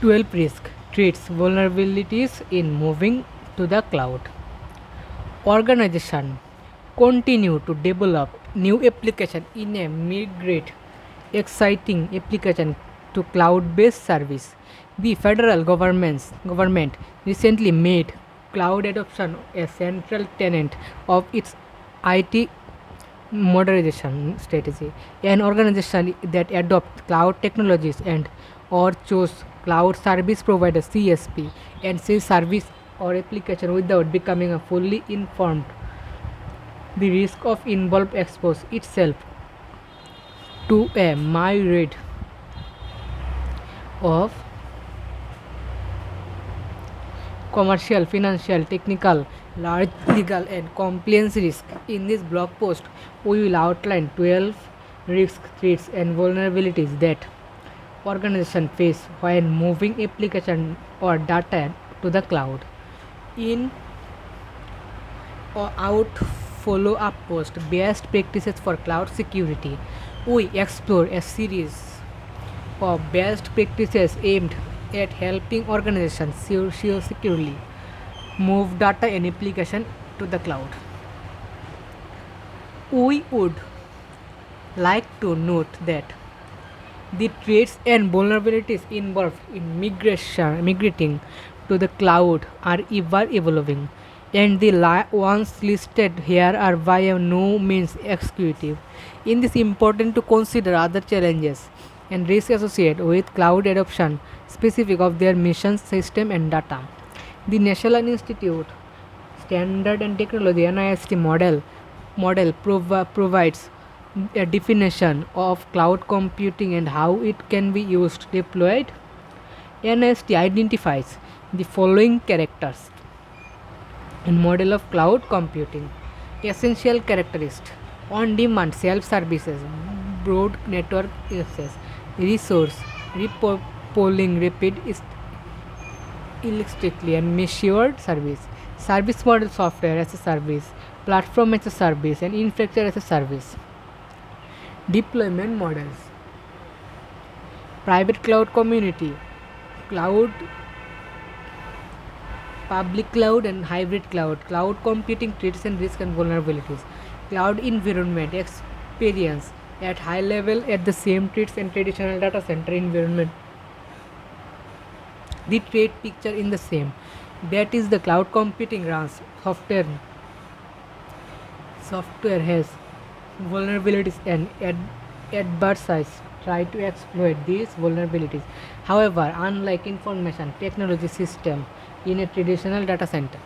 12 risk treats vulnerabilities in moving to the cloud. Organization continue to develop new application in a migrate exciting application to cloud-based service. The federal government recently made cloud adoption a central tenet of its IT modernization strategy. An organization that adopts cloud technologies and or choose cloud service provider CSP and say service or application without becoming a fully informed the risk of involved expose itself to a myriad of commercial, financial, technical, large legal and compliance risk. In this blog post, we will outline 12 risk threats and vulnerabilities that organizations face when moving application or data to the cloud. In or out follow up post best practices for cloud security, we explore a series of best practices aimed at helping organizations securely move data and application to the cloud. We would like to note that the threats and vulnerabilities involved in migrating to the cloud are ever evolving, and the ones listed here are by no means exclusive. In this, important to consider other challenges and risks associated with cloud adoption, specific of their mission, system, and data. The National Institute Standard and Technology (NIST) model provides a definition of cloud computing and how it can be used deployed. NIST identifies the following characters in model of cloud computing. Essential characteristics: on demand self services, broad network access, resource polling rapid elastically and measured service model software as a service, platform as a service, and infrastructure as a service. Deployment models: private cloud, community cloud, public cloud, and hybrid cloud. Cloud computing threats and risks and vulnerabilities. Cloud environment experience at high level at the same threats and traditional data center environment. The threat picture in the same. That is the cloud computing runs software has vulnerabilities and adversaries try to exploit these vulnerabilities. However, unlike information technology system in a traditional data center,